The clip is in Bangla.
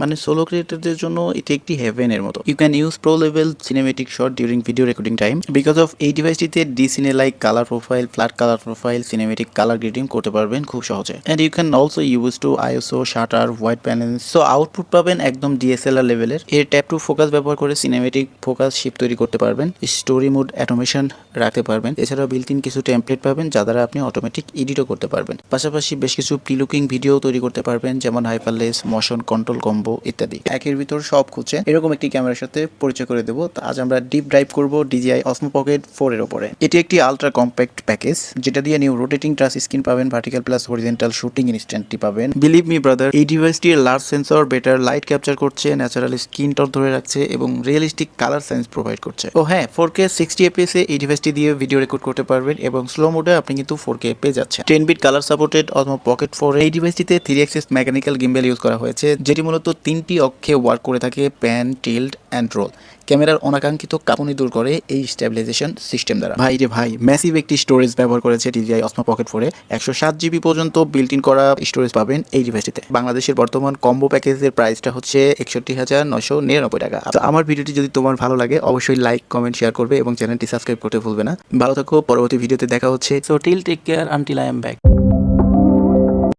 মানে সোলো ক্রিয়েটরদের জন্য এটি একটি হেভেনের মতো। You can use pro level cinematic shot during video recording time. Because of এই ডিভাইসটিতে ডিসিনে like colour profile, flat colour profile, cinematic colour grading করতে পারবেন খুব সহজে। And you can also use to ISO, shutter, white balance. So output পাবেন একদম ডিএসএলআর লেভেলের। এর ট্যাপ টু ফোকাস ব্যবহার করে সিনেমেটিক ফোকাস শিপ তৈরি করতে পারবেন, স্টোরি মোড অটোমেশন রাখতে পারবেন। এছাড়াও বিল্ট ইন কিছু টেমপ্লেট পাবেন যা দ্বারা আপনি অটোমেটিক এডিটও করতে পারবেন। পাশাপাশি বেশ কিছু প্রিলুকিং ভিডিও তৈরি করতে পারবেন, যেমন হাইপারলেস, মোশন কন্ট্রোল কম্বো ইত্যাদি। একের ভিতর সব খুঁজে এরকম একটি ক্যামেরার সাথে পরিচয় করে দেবো। আজ আমরা ডিপ ড্রাইভ করব DJI Osmo Pocket 4 এর উপরে। এটি একটি আলট্রা কম্প্যাক্ট প্যাকেজ যেটা দিয়ে নিউ রোটেটিং টাচ স্ক্রিন পাবেন, ভার্টিক্যাল প্লাস হরিজন্টাল শুটিং ইনস্ট্যান্টটি পাবেন। বিলিভ মি ব্রাদার, এই ডিভাইসটির large sensor better light capture করছে, ন্যাচারাল স্কিন টন ধরে রাখছে এবং রিয়েলিস্টিক কালার সায়েন্স প্রোভাইড করছে। ও হ্যাঁ, 4K 60 fps এই ডিভাইসটি দিয়ে ভিডিও রেকর্ড করতে পারবেন এবং স্লো মোডে আপনি কিন্তু 4K পেয়ে যাচ্ছেন। 10 bit colour supported Osmo Pocket 4 এই ডিভাইসটিতে 3 অ্যাক্সিস মেকানিক্যাল গিম্বেল ইউজ করা হয়েছে, যেটি মূলত 3টি অক্ষে ওয়ার্ক করে থাকে, প্যান, টিল্ট অ্যান্ড রোল। ক্যামেরার অনাকাঙ্ক্ষিত কাঁপুনি দূর করে এই স্টেবিলাইজেশন সিস্টেম দ্বারা। ভাই রে ভাই, ম্যাসিভ একটি স্টোরেজ ব্যবহার করেছে DJI Osmo Pocket 4 এ। 107 GB পর্যন্ত বিল্ট ইন করা স্টোরেজ পাবেন এই ডিভাইসটিতে। বাংলাদেশের বর্তমান কম্বো প্যাকেজের প্রাইসটা হচ্ছে 61,999 টাকা। আমার ভিডিওটি যদি তোমার ভালো লাগে অবশ্যই লাইক, কমেন্ট, শেয়ার করবে এবং চ্যানেলটি সাবস্ক্রাইব করতে ভুলবে না। ভালো থাকো, পরবর্তী ভিডিওতে দেখা হচ্ছে। So till take care until I am back.